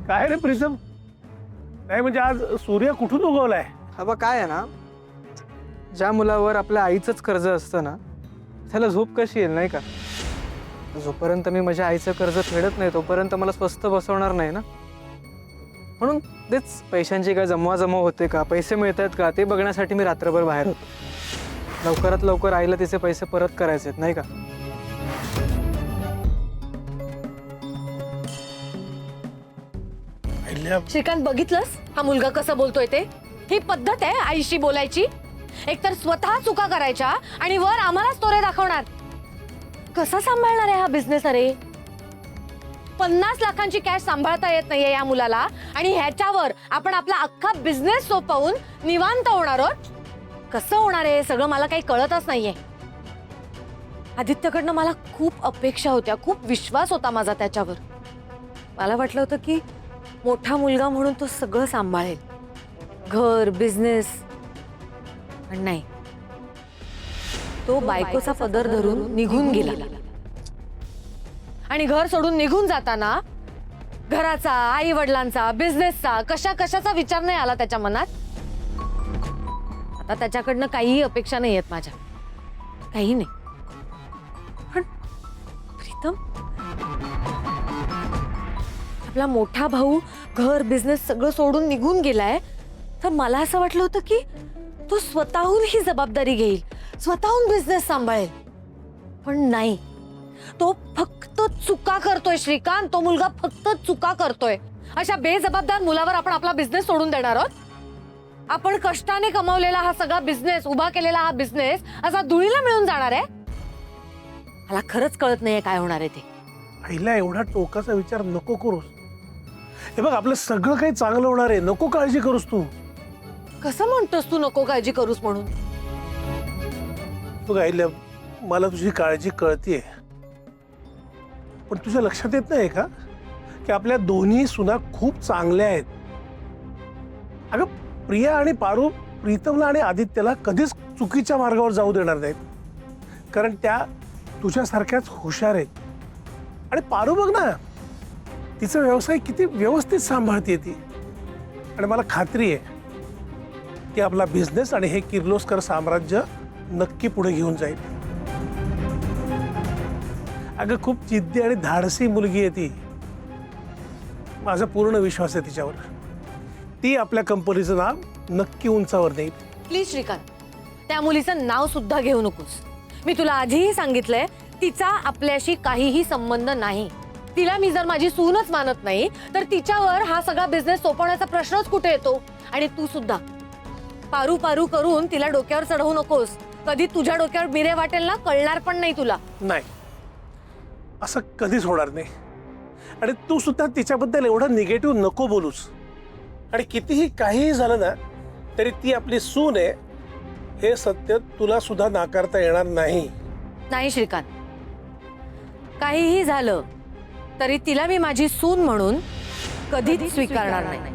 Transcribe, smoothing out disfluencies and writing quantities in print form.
काय रे प्रिसम? नाही म्हणजे आज सूर्य कुठून उगवलाय? हा काय आहे ना, ज्या मुलावर आपल्या आईचंच कर्ज असतं ना, त्याला झोप कशी येईल नाही का? जोपर्यंत मी माझ्या आईचं कर्ज फेडत नाही तोपर्यंत मला स्वस्त बसवणार नाही ना. म्हणून तेच पैशांची काय जमवाजमव होते का, पैसे मिळत आहेत का ते बघण्यासाठी मी रात्रभर बाहेर होतो. लवकरात लवकर आईला तिचे पैसे परत करायचे आहेत नाही का? श्रीकांत, बघितलंस हा मुलगा कसा बोलतोय ते? ही पद्धत आहे आईशी बोलायची? एकतर स्वतः चुका करायच्या आणि वर आम्हालाच तोरे दाखवणार. कसा सांभाळणार आहे हा बिझनेस? अरे 50 लाखांची कॅश सांभाळता येत नाहीये या मुलाला आणि ह्याच्यावर आपण आपला अख्खा बिझनेस सोपवून निवांत होणार आहोत. कसं होणार आहे सगळं मला काही कळतच नाहीये. आदित्यकडनं मला खूप अपेक्षा होत्या, खूप विश्वास होता माझा त्याच्यावर. मला वाटलं होतं की मोठा मुलगा म्हणून तो सगळं सांभाळेल, घर, बिझनेस. पण नाही, तो बायकोचा पदर धरून निघून गेला आणि घर सोडून निघून जाताना घराचा, आई वडिलांचा, बिझनेसचा, कशाचा विचार नाही आला त्याच्या मनात. आता त्याच्याकडनं काहीही अपेक्षा नाही आहेत माझ्या, काही नाही. पण प्रीतम, आपला मोठा भाऊ घर, बिझनेस सगळं सोडून निघून गेलाय, तर मला असं वाटलं होतं की तो स्वतःहून ही जबाबदारी घेईल, स्वतःहून बिझनेस सांभाळेल. पण नाही, तो फक्त चुका करतोय श्रीकांत. तो मुलगा फक्त चुका करतोय. अशा बेजबाबदार मुलावर आपण आपला बिझनेस सोडून देणार आहोत? आपण कष्टाने कमावलेला हा सगळा बिझनेस, उभा केलेला हा बिझनेस असा धुळीला मिळून जाणार आहे? मला खरंच कळत नाहीये काय होणार आहे ते. आईला एवढा टोकाचा विचार नको करूस. हे बघ, आपलं सगळं काही चांगलं होणार आहे, नको काळजी करूस तू. कसं म्हणतोस तू नको काळजी करूस म्हणून? बघ आईला, मला तुझी काळजी कळतीये, पण तुझ्या लक्षात येत नाही का की आपल्या दोन्ही सुना खूप चांगल्या आहेत. अगं, प्रिया आणि पारू प्रीतमला आणि आदित्यला कधीच चुकीच्या मार्गावर जाऊ देणार नाहीत, कारण त्या तुझ्यासारख्याच हुशार आहेत. आणि पारू बघ ना, तिचा व्यवसाय किती व्यवस्थित सांभाळते ती. आणि मला खात्री आहे की आपला बिझनेस आणि हे किर्लोस्कर साम्राज्य नक्की पुढे घेऊन जाईल. अगं, खूप जिद्दी आणि धाडसी मुलगी आहे ती. माझा पूर्ण विश्वास आहे तिच्यावर. ती आपल्या कंपनीचं नाव नक्की उंचावर नेईल. प्लीज श्रीकांत, त्या मुलीचं नाव सुद्धा घेऊ नकोस. मी तुला आधीही सांगितलंय, तिचा आपल्याशी काहीही संबंध नाही. तिला मी जर माझी सूनच मानत नाही तर तिच्यावर हा सगळा बिझनेस सोपवण्याचा प्रश्नच कुठे येतो? आणि तू सुद्धा पारू पारू करून तिला डोक्यावर चढवू नकोस. कधी तुझ्या डोक्यावर मिरे वाटेल ना, कळणार पण नाही तुला. नाही, असं कधीच होणार नाही. आणि तू सुद्धा तिच्याबद्दल एवढं निगेटिव्ह नको बोलूस. आणि कितीही काहीही झालं ना तरी ती आपली सून आहे, हे सत्य तुला सुद्धा नाकारता येणार नाही. नाही श्रीकांत, काहीही झालं तरी तिला मी माझी सून म्हणून कधीच स्वीकारणार नाही.